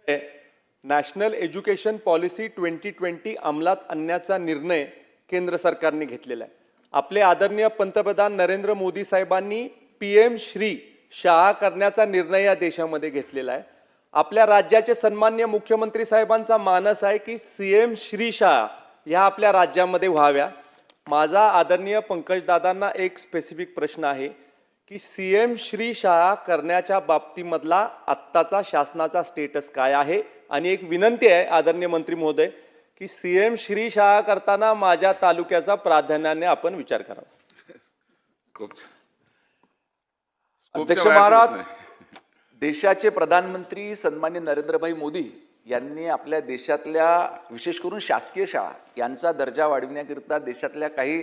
National education policy 2020 अंमलात आणण्याचा निर्णय केंद्र सरकारने घेतलेला आहे। आपले आदरणीय पंतप्रधान नरेंद्र मोदी साहेबांनी PM श्री शाळा करण्याचा निर्णय या देशामध्ये घेतलेला आहे। आपल्या राज्याचे सन्माननीय मुख्यमंत्री साहेबांचा मानस आहे की CM श्री शाळा ह्या आपल्या राज्यामध्ये व्हाव्या। माझा आदरणीय पंकजदादांना एक स्पेसिफिक प्रश्न आहे की CM श्री शाळा करण्याच्या बाबतीमधला आत्ताचा शासनाचा स्टेटस काय आहे, आणि एक विनंती आहे आदरणीय मंत्री महोदय की CM श्री शाळा करताना माझ्या तालुक्याचा प्राधान्याने आपण विचार करावा। अध्यक्ष महाराज, देशाचे प्रधानमंत्री सन्माननीय नरेंद्रभाई मोदी यांनी आपल्या देशातल्या विशेष करून शासकीय शाळा यांचा दर्जा वाढविण्याकरिता देशातल्या काही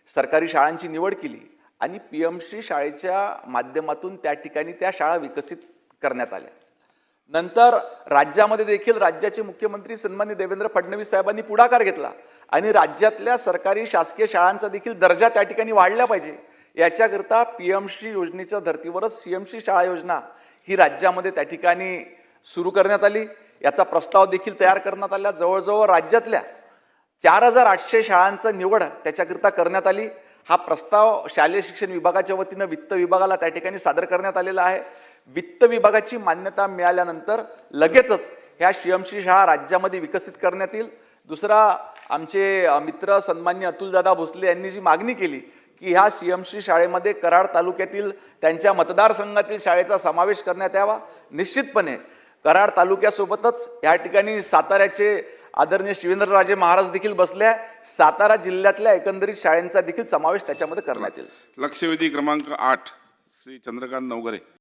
सरकारी शाळांची निवड केली आणि PM श्री शाळेच्या माध्यमातून त्या ठिकाणी त्या शाळा विकसित करण्यात आल्या। नंतर राज्यामध्ये देखील राज्याचे मुख्यमंत्री सन्माननीय देवेंद्र फडणवीस साहेबांनी पुढाकार घेतला आणि राज्यातल्या सरकारी शासकीय शाळांचा देखील दर्जा त्या ठिकाणी वाढला पाहिजे याच्याकरता PM श्री योजनेच्या धर्तीवरच CM श्री शाळा योजना ही राज्यामध्ये त्या ठिकाणी सुरू करण्यात आली। याचा प्रस्ताव देखील तयार करण्यात आला। जवळजवळ राज्यातल्या 4800 शाळांचा निवड त्याच्याकरता करण्यात आली। हा प्रस्ताव शालेय शिक्षण विभागाच्या वतीने वित्त विभागाला त्या ठिकाणी सादर करण्यात आलेला आहे। वित्त विभागाची मान्यता मिळाल्यानंतर लगेचच ह्या CM श्री शाळा राज्यामध्ये विकसित करण्यात येईल। दुसरा, आमचे मित्र सन्माननीय अतुलदादा भोसले यांनी जी मागणी केली की ह्या CM श्री शाळेमध्ये कराड तालुक्यातील त्यांच्या मतदारसंघातील शाळेचा समावेश करण्यात यावा, निश्चितपणे कराड तालुक्यासोबतच या ठिकाणी साताऱ्याचे आदरणीय शिवेंद्रराजे महाराज देखील बसले आहे। सातारा जिल्ह्यातल्या एकंदरीत शाळांचा देखील समावेश त्याच्यामध्ये करण्यात येईल। लक्षवेधी क्रमांक 8 श्री चंद्रकांत नवघरे।